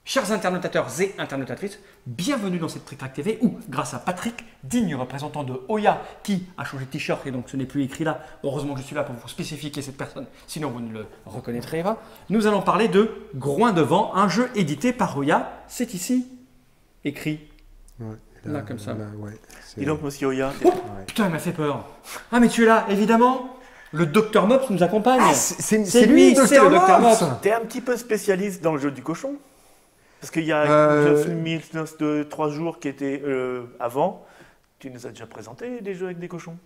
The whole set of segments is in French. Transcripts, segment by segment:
Chers internautateurs et internautatrices, bienvenue dans cette Trick Track TV où, grâce à Patrick, digne représentant de Ouya, qui a changé de t-shirt et donc ce n'est plus écrit là, heureusement que je suis là pour vous spécifier cette personne, sinon vous ne le reconnaîtrez pas, nous allons parler de Groin Devant, un jeu édité par Ouya. C'est ici, écrit, ouais, là comme ça. Là, ouais, dis donc, monsieur Ouya. Oh, putain, il m'a fait peur. Ah, mais tu es là, évidemment. Le Dr Mops nous accompagne. Ah, c'est lui, le c'est le Dr. Dr Mops. Mops. T'es un petit peu spécialiste dans le jeu du cochon. Parce qu'il y a de 3 jours qui était avant, tu nous as déjà présenté des jeux avec des cochons.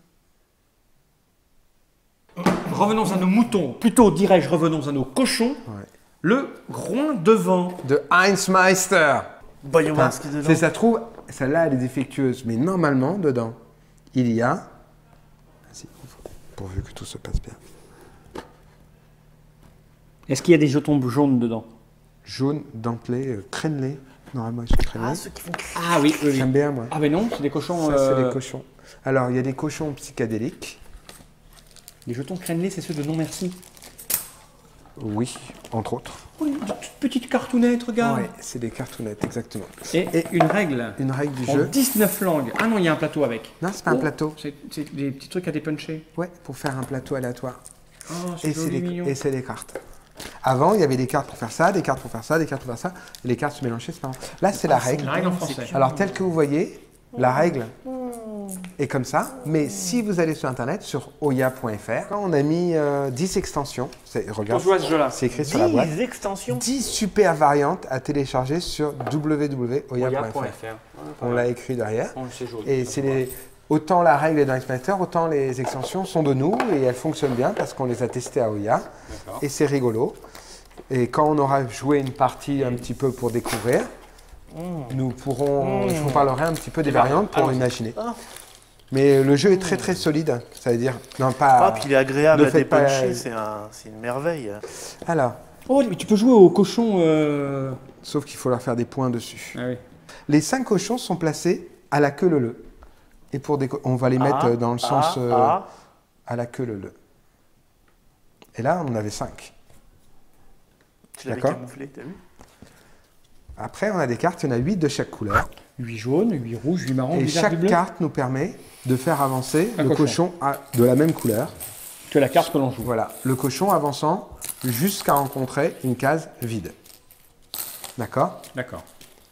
Revenons à nos moutons, plutôt dirais-je revenons à nos cochons. Ouais. Le Groin Devant. De Heinz Meister. Voyons voir Enfin, ce qu'il y a dedans. c'est ça trouve, celle-là elle est défectueuse, mais normalement dedans il y a, vas-y, ouvre, pourvu que tout se passe bien, Est-ce qu'il y a des jetons jaunes dedans? jaune, dentelé, crénelé, normalement ils sont crénelés. Ah, ceux qui font... Ah oui, oui, oui. J'aime bien moi. Ah mais non, c'est des cochons. Ça c'est des cochons. Alors il y a des cochons psychédéliques. Les jetons crénelés, c'est ceux de non merci. Oui, entre autres. Oh, une toute petite cartoonnette, regarde. Ouais, c'est des cartounettes, exactement. Et une règle. Une règle du En jeu. 19 langues. Ah non, il y a un plateau avec. Non, c'est pas un Oh, plateau. C'est des petits trucs à dépuncher. Ouais, pour faire un plateau aléatoire. Oh, Et c'est joli, mignon. c'est des cartes. Avant, il y avait des cartes pour faire ça, des cartes pour faire ça, des cartes pour faire ça. Et les cartes se mélangeaient, c'est marrant. Là, c'est la règle. La règle en français. Alors, telle que vous voyez, la règle est comme ça. Mais si vous allez sur Internet, sur ouya.fr, on a mis 10 extensions. Regarde, Pour jouer à ce jeu-là. c'est écrit sur la boîte. 10 extensions. 10 super variantes à télécharger sur www.ouya.fr. Ouya.fr. On l'a écrit derrière. Oh, c'est joli. Et c'est autant la règle est dans X-Master, autant les extensions sont de nous et elles fonctionnent bien parce qu'on les a testées à Ouya. D'accord. Et c'est rigolo. Et quand on aura joué une partie un petit peu pour découvrir, nous pourrons, je vous parlerai un petit peu des variantes pour Allons-y. imaginer. Ah. Mais le jeu est très très solide, ça veut dire, non pas... Ah, puis il est agréable ne à faites pas- dépuncher, c'est une merveille. Alors, Oh, mais tu peux jouer aux cochons. sauf qu'il faut leur faire des points dessus. Ah oui. Les 5 cochons sont placés à la queue leu-leu. Et pour on va les mettre dans le sens à la queue leu-leu. Et là, on en avait 5. Tu l'avais D'accord. camouflé, t'as vu? Après, on a des cartes, il y en a 8 de chaque couleur. 8 jaunes, 8 rouges, 8 marrons, Et 8 verts, 8 chaque bleus. carte nous permet de faire avancer Un le cochon. cochon de la même couleur. Que la carte que l'on joue. Voilà, le cochon avançant jusqu'à rencontrer une case vide. D'accord? D'accord.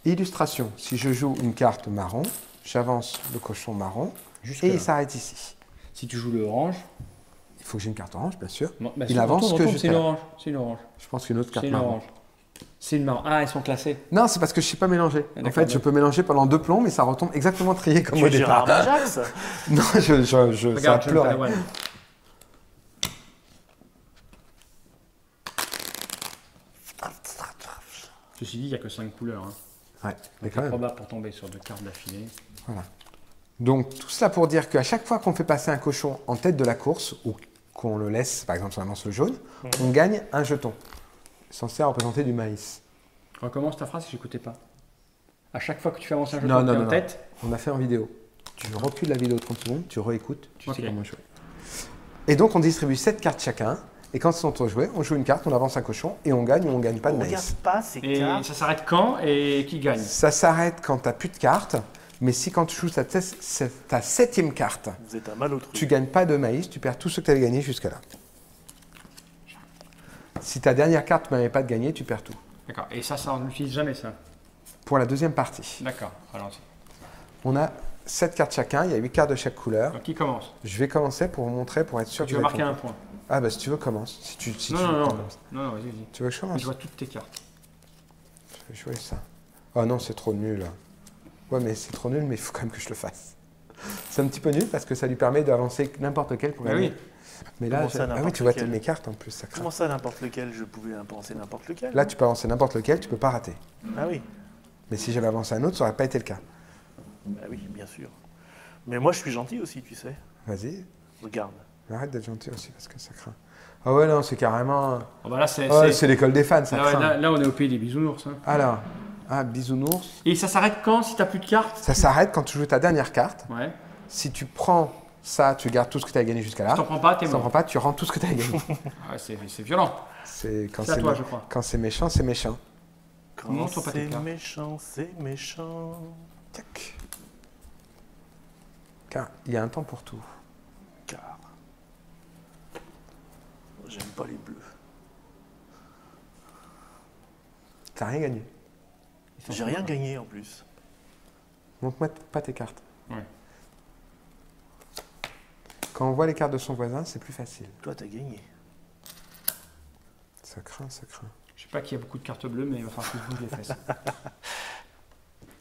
Illustration, si je joue une carte marron, j'avance le cochon marron Jusque et là. il s'arrête ici. Si tu joues le orange. Il faut que j'ai une carte orange, bien sûr. Non, bah, Il sur- avance retourne, que retourne, jusqu'à c'est une là. orange. C'est une orange. Je pense qu'une autre carte C'est une marron. orange. C'est une marron. Ah, elles sont classées. Non, c'est parce que je ne sais pas mélanger. En d'accord, fait, je peux mélanger pendant 2 plombs, mais ça retombe exactement trié comme Tu au es Gérard départ. Majax. Non, ça Regarde, a John pleuré. Padawan. Ceci dit, il n'y a que 5 couleurs. Hein. Ouais, mais C'est quand même. probable pour tomber sur 2 cartes d'affilée. Voilà. Donc, tout cela pour dire qu'à chaque fois qu'on fait passer un cochon en tête de la course, ou qu'on le laisse, par exemple, sur un morceau jaune, on gagne un jeton, censé représenter du maïs. Recommence ta phrase si j'écoutais pas. À chaque fois que tu fais avancer un Non, jeton non, qui est non, en non. tête, On a fait en vidéo. Tu recules la vidéo 30 secondes, tu réécoutes, tu Ok. sais comment jouer. Et donc, on distribue 7 cartes chacun, et quand c'est son tour de jouer, on joue une carte, on avance un cochon, et on gagne ou on gagne pas de On maïs. regarde pas ces et cartes. ça s'arrête quand et qui gagne? Ça s'arrête quand tu n'as plus de cartes, mais si quand tu joues ta 7e carte, Vous êtes un malotru. tu gagnes pas de maïs, tu perds tout ce que tu avais gagné jusqu'à là. Si ta dernière carte ne permet pas de gagner, tu perds tout. D'accord. Et ça, on n'utilise jamais ça. Pour la deuxième partie, D'accord. Allons-y. on a 7 cartes chacun, il y a 8 cartes de chaque couleur. Donc qui commence? Je vais commencer pour vous montrer, pour être sûr que Tu vous veux avez marquer un compris. point. Ah bah si tu veux, commence. Si tu Non, veux, non, non. commence. Non, non, vas-y. Tu veux que je commence? Je vois toutes tes cartes. Je vais jouer ça. Oh non, c'est trop nul. Ouais, mais c'est trop nul, mais il faut quand même que je le fasse. C'est un petit peu nul parce que ça lui permet d'avancer n'importe lequel pour Ah gagner. oui. Mais là, Comment ça, ah oui, n'importe tu vois lequel mes cartes en plus, ça craint. Comment ça, n'importe lequel? Je pouvais avancer n'importe lequel. Là, tu peux avancer n'importe lequel, tu peux pas rater. Ah oui. Mais si j'avais avancé un autre, ça n'aurait pas été le cas. Ah oui, bien sûr. Mais moi, je suis gentil aussi, tu sais. Vas-y, Regarde. arrête d'être gentil aussi parce que ça craint. Ah ouais, non, c'est carrément... Oh, bah là, c'est. Ouais, c'est l'école des fans, ça Là, ouais, craint. là, on est au pays des bisounours. Hein. Alors, bisounours. Et ça s'arrête quand si t'as plus de cartes? Ça s'arrête quand tu joues ta dernière carte. Ouais. Si tu prends ça, tu gardes tout ce que tu as gagné jusqu'à là. Si t'en prends pas, t'es Si t'en mort. prends pas, tu rends tout ce que tu as gagné. Ah ouais, c'est violent. C'est quand C'est à toi, mé- je crois. Quand c'est méchant, c'est méchant. Quand Montre pas tes c'est cartes. méchant, c'est méchant. Tac. Car il y a un temps pour tout. Car j'aime pas les bleus. T'as rien gagné. J'ai rien gagné en plus. Montre-moi pas tes cartes. Ouais. Quand on voit les cartes de son voisin, c'est plus facile. Toi, t'as gagné. Ça craint, ça craint. Je sais pas qui a beaucoup de cartes bleues, mais il va falloir que je bouge les fesses.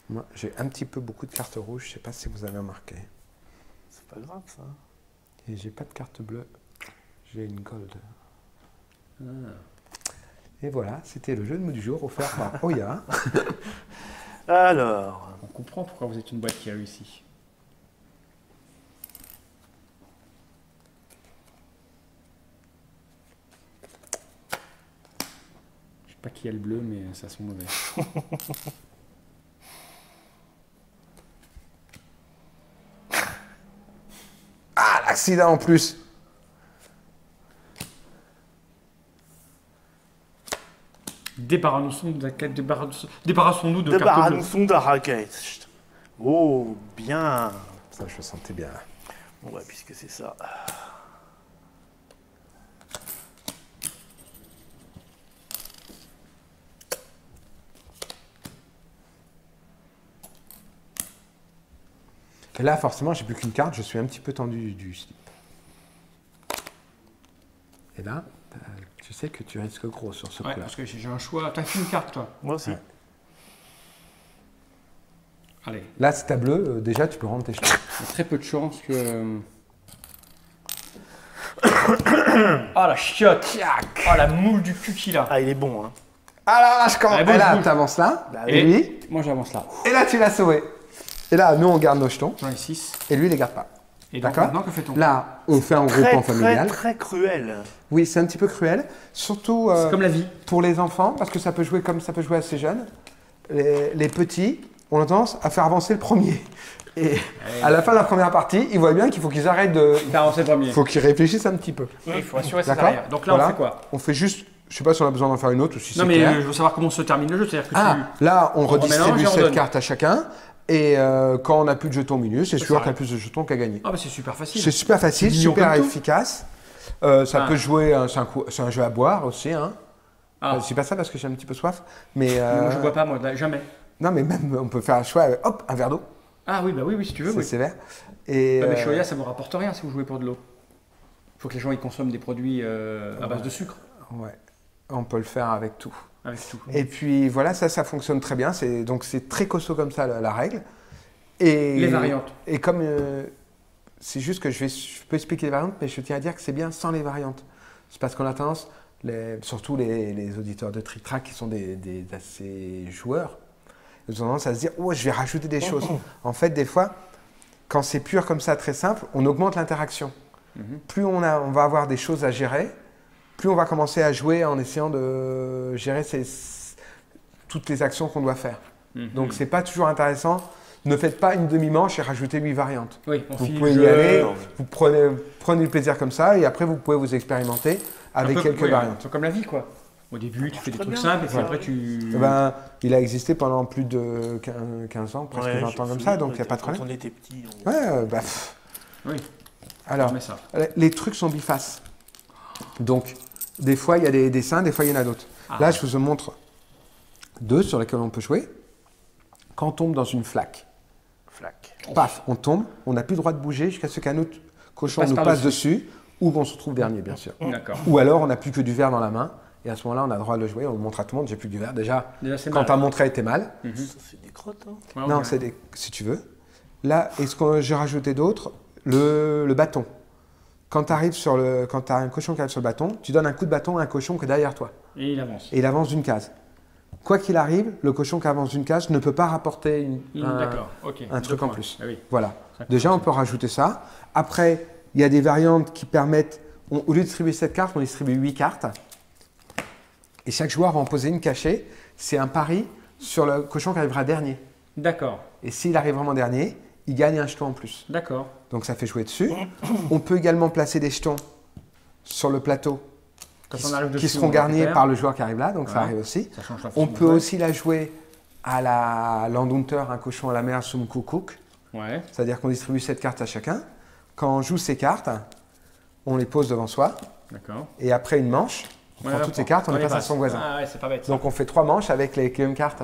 Moi, j'ai un petit peu beaucoup de cartes rouges. Je sais pas si vous avez remarqué. C'est pas grave ça. Et j'ai pas de carte bleue. J'ai une gold. Et voilà, c'était le jeu de mots du jour offert par Oya. Alors, On comprend pourquoi vous êtes une boîte qui a réussi. Je sais pas qui a le bleu, mais ça sent mauvais. Ah, l'accident en plus. Débarrassons-nous de débarrassons-nous de de cartes bleues. Baranson de raquette. Oh, bien. Ça, je le sentais bien. Bon, ouais, puisque c'est ça. Et là, forcément, j'ai plus qu'une carte. Je suis un petit peu tendu du slip. Et là, tu sais que tu risques gros sur ce Ouais, coup-là. parce que j'ai un choix. T'as qu'une carte, toi. Moi aussi. Ouais. Allez, Là, si t'as bleu, déjà, tu peux rendre tes jetons. il y a très peu de chances que. Ah la chiotte. Ah la moule du cul qu'il a. Ah, il est bon, hein. Alors là, je commence. Ah, bon, et là, bon. tu avances là. Bah et oui. lui. Moi j'avance là. Et là, tu l'as sauvé. Et là, nous, on garde nos jetons. J'en ai 6. Et lui, il les garde pas. Et donc D'accord. maintenant, que fait-on? Là, on fait un Très, groupement très, familial. très cruel. Oui, c'est un petit peu cruel. Surtout C'est comme la vie. pour les enfants, parce que ça peut jouer comme ça peut jouer assez jeune. Les petits, on a tendance à faire avancer le premier. Et à la fin de la première partie, ils voient bien qu'il faut qu'ils arrêtent de. T'as avancé le premier. Il faut qu'ils réfléchissent un petit peu. Oui, il faut assurer ses D'accord. arrières. Donc là, Voilà. on fait quoi? On fait juste. Je sais pas si on a besoin d'en faire une autre ou si Non c'est mais clair. je veux savoir comment se termine le jeu. C'est-à-dire que Ah, là, on remélange redistribue et on 7 donne. cartes à chacun. Et quand on n'a plus de jetons au milieu, c'est sûr ça qu'il y a plus de jetons qu'à gagner. Ah bah c'est super facile. C'est super facile, C'est mignon super comme tout. efficace. Ça Ah. peut jouer, c'est un jeu à boire aussi. Hein. Ah. Je dis pas ça parce que j'ai un petit peu soif. Mais, Mais moi je bois pas moi, là, jamais. non, mais même on peut faire un choix, hop, un verre d'eau, Ah oui, bah oui, si tu veux. c'est Oui. sévère. Et, Ah, mais Shoya, ça vous rapporte rien si vous jouez pour de l'eau. Il faut que les gens ils consomment des produits à base de sucre. ouais, on peut le faire avec tout. Avec tout. Et puis voilà, ça fonctionne très bien. Donc c'est très costaud comme ça la règle. Et, Les variantes. Et comme c'est juste que je peux expliquer les variantes, mais je tiens à dire que c'est bien sans les variantes. C'est parce qu'on a tendance, surtout les auditeurs de Trick Track qui sont des assez joueurs, ils ont tendance à se dire oh je vais rajouter des choses. En fait, des fois, quand c'est pur comme ça, très simple, on augmente l'interaction. Plus on va avoir des choses à gérer, plus on va commencer à jouer en essayant de gérer toutes les actions qu'on doit faire. Donc c'est pas toujours intéressant. Ne faites pas une demi-manche et rajoutez 8 variantes. Oui, on Vous finit pouvez le y jeu. aller, non. vous prenez du plaisir comme ça et après vous pouvez vous expérimenter avec Un peu, quelques oui, variantes. C'est comme la vie quoi. Au début, tu fais des très trucs bien. simples et puis Ouais. après tu. Eh ben, il a existé pendant plus de 15 ans, presque Ouais, 20 je ans me comme ça, souviens, donc il n'y a pas de quand problème. on était petits. on- Ouais, pff. Oui, Alors, on met ça. les trucs sont bifaces. Donc, des fois, il y a des dessins, des fois, il y en a d'autres. Ah. Là, je vous montre 2 sur lesquels on peut jouer. Quand on tombe dans une flaque, Flac. paf, on tombe, on n'a plus le droit de bouger jusqu'à ce qu'un autre cochon Passe nous par-dessus. passe dessus, ou qu'on se retrouve dernier, bien sûr. D'accord. Ou alors, on n'a plus que du verre dans la main, et à ce moment-là, on a le droit de le jouer, on le montre à tout le monde, j'ai plus que du verre. Déjà, Déjà, c'est quand mal. tu as montré, t'es mal. Ça, c'est des crottes, hein. Ouais, on Non, dirait. si tu veux. Là, est-ce que j'ai rajouté d'autres le bâton. Quand tu as un cochon qui arrive sur le bâton, tu donnes un coup de bâton à un cochon qui est derrière toi. Et il avance. Et il avance d'une case. Quoi qu'il arrive, le cochon qui avance d'une case ne peut pas rapporter D'accord, ok. un Deux truc en points. plus. Ah oui. Voilà. Ça Déjà, on fonctionne. peut rajouter ça. Après, il y a des variantes qui permettent, au lieu de distribuer 7 cartes, on distribue 8 cartes. Et chaque joueur va en poser une cachée. C'est un pari sur le cochon qui arrivera dernier. D'accord, Et s'il arrive vraiment dernier, il gagne un jeton en plus. d'accord. Donc ça fait jouer dessus. On peut également placer des jetons sur le plateau Quand on arrive dessus, qui seront on garnis récupère. par le joueur qui arrive là, donc ça Ouais. arrive aussi. Ça change la On façon peut de jouer. aussi la jouer à la Landunter, un cochon à la mer, Sum Kukuk. Ouais. C'est-à-dire qu'on distribue 7 cartes à chacun. Quand on joue ces cartes, on les pose devant soi. D'accord. Et après une manche, on prend toutes ces cartes, on les passe à son voisin. Ah ouais, c'est pas bête. ça. Donc on fait 3 manches avec les mêmes cartes.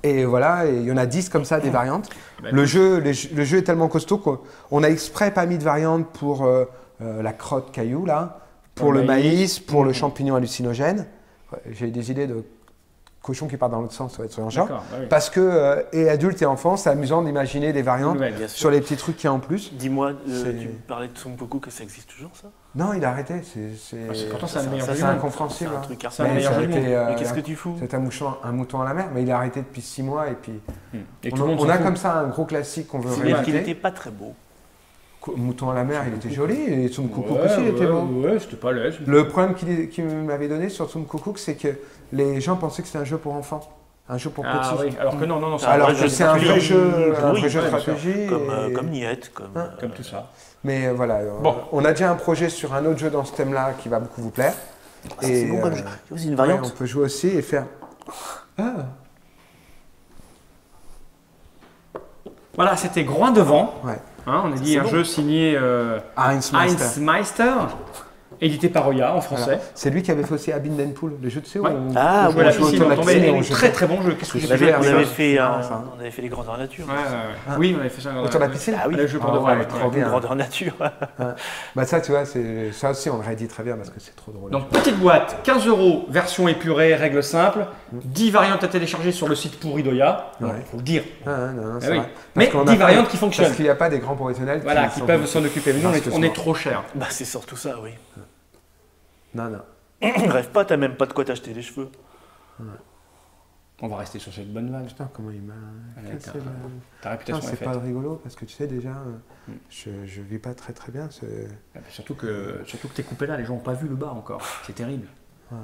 Et voilà, et il y en a 10 comme ça, des variantes. Bah, Le jeu est tellement costaud qu'on a exprès pas mis de variantes pour la crotte caillou, là, pour le maïs, pour le champignon hallucinogène. Ouais, j'ai des idées de cochons qui partent dans l'autre sens, ça va être ce genre. D'accord, bah oui. Parce que, et adultes et enfants, c'est amusant d'imaginer des variantes Nouvelle. Bien sûr. sur les petits trucs qu'il y a en plus. Dis-moi, C'est- tu parlais de Son Goku, que ça existe toujours ça? Non, il a arrêté. Pourtant, c'est un meilleur ça, jeu c'est du monde. incompréhensible. C'est un hein. truc C'est un Mais meilleur ça a jeu du été, monde. Mais qu'est-ce que tu fous? C'est un mouton à la mer, mais il a arrêté depuis 6 mois et puis Et tout le monde on s'en a fout. comme ça un gros classique qu'on veut C'est-à-dire qu'il rééditer. n'était pas très beau. Mouton à la mer, il était joli et Tsum Kukuk Ouais, aussi, il était ouais, beau. Ouais, c'était pas laid. Le problème qu'il m'avait donné sur Tsum Kukuk, c'est que les gens pensaient que c'était un jeu pour enfants, un jeu pour Ah petits. oui, alors que non, c'est Alors vrai jeu que de c'est un vrai stratégie. jeu, un Oui, vrai jeu de ouais, bien stratégie. et- Comme Niette, comme. Hein comme tout ça. Mais voilà, Bon. on a déjà un projet sur un autre jeu dans ce thème-là qui va beaucoup vous plaire. C'est bon comme jeu. Il y a aussi une variante. on peut jouer aussi et faire. Ah, Voilà, c'était Groin devant. ouais. Hein, on a dit C'est un bon. jeu signé Heinz Meister. Heinz Meister, édité par Oya en français. Voilà. C'est lui qui avait fait aussi Abindenpool, le jeu de CO. Ouais. Ah, On jouait à la joue piscine, autour de on la tombait, piscine et et on un jouait. très très bon jeu. Qu'est-ce que j'ai C'est fait super, On ça, avait c'est fait marrant, ça. on avait fait les grandeurs nature. Ouais, ouais, ouais. Oui, on avait fait ça. Autour de la piscine. Ah oui, Le jeu pour Ah de vrai. ouais, ouais. trop bien. grandeur nature. Bah ça, tu vois, ça aussi, on le réédite très bien parce que c'est trop drôle. Donc petite boîte, 15 €, version épurée, règle simple, 10 variantes à télécharger sur le site pourri d'Oya, il Ouais. faut le dire. Ah, non, Ah c'est oui. vrai. Mais Parce qu'on 10 a pas- variantes qui fonctionnent. Parce qu'il n'y a pas des grands professionnels Voilà, qui sont- peuvent s'en occuper. Mais nous, Parce que on est souvent- trop cher. Bah, c'est surtout ça, oui. Non, non. Rêve pas, t'as même pas de quoi t'acheter des cheveux. On va rester sur cette bonne vague. Putain, comment il m'a Ouais, cassé ta- la- Ta Putain, réputation est c'est faite. pas rigolo parce que tu sais déjà, je vis pas très très bien. Surtout que t'es coupé là, les gens n'ont pas vu le bas encore. C'est terrible. Ouais.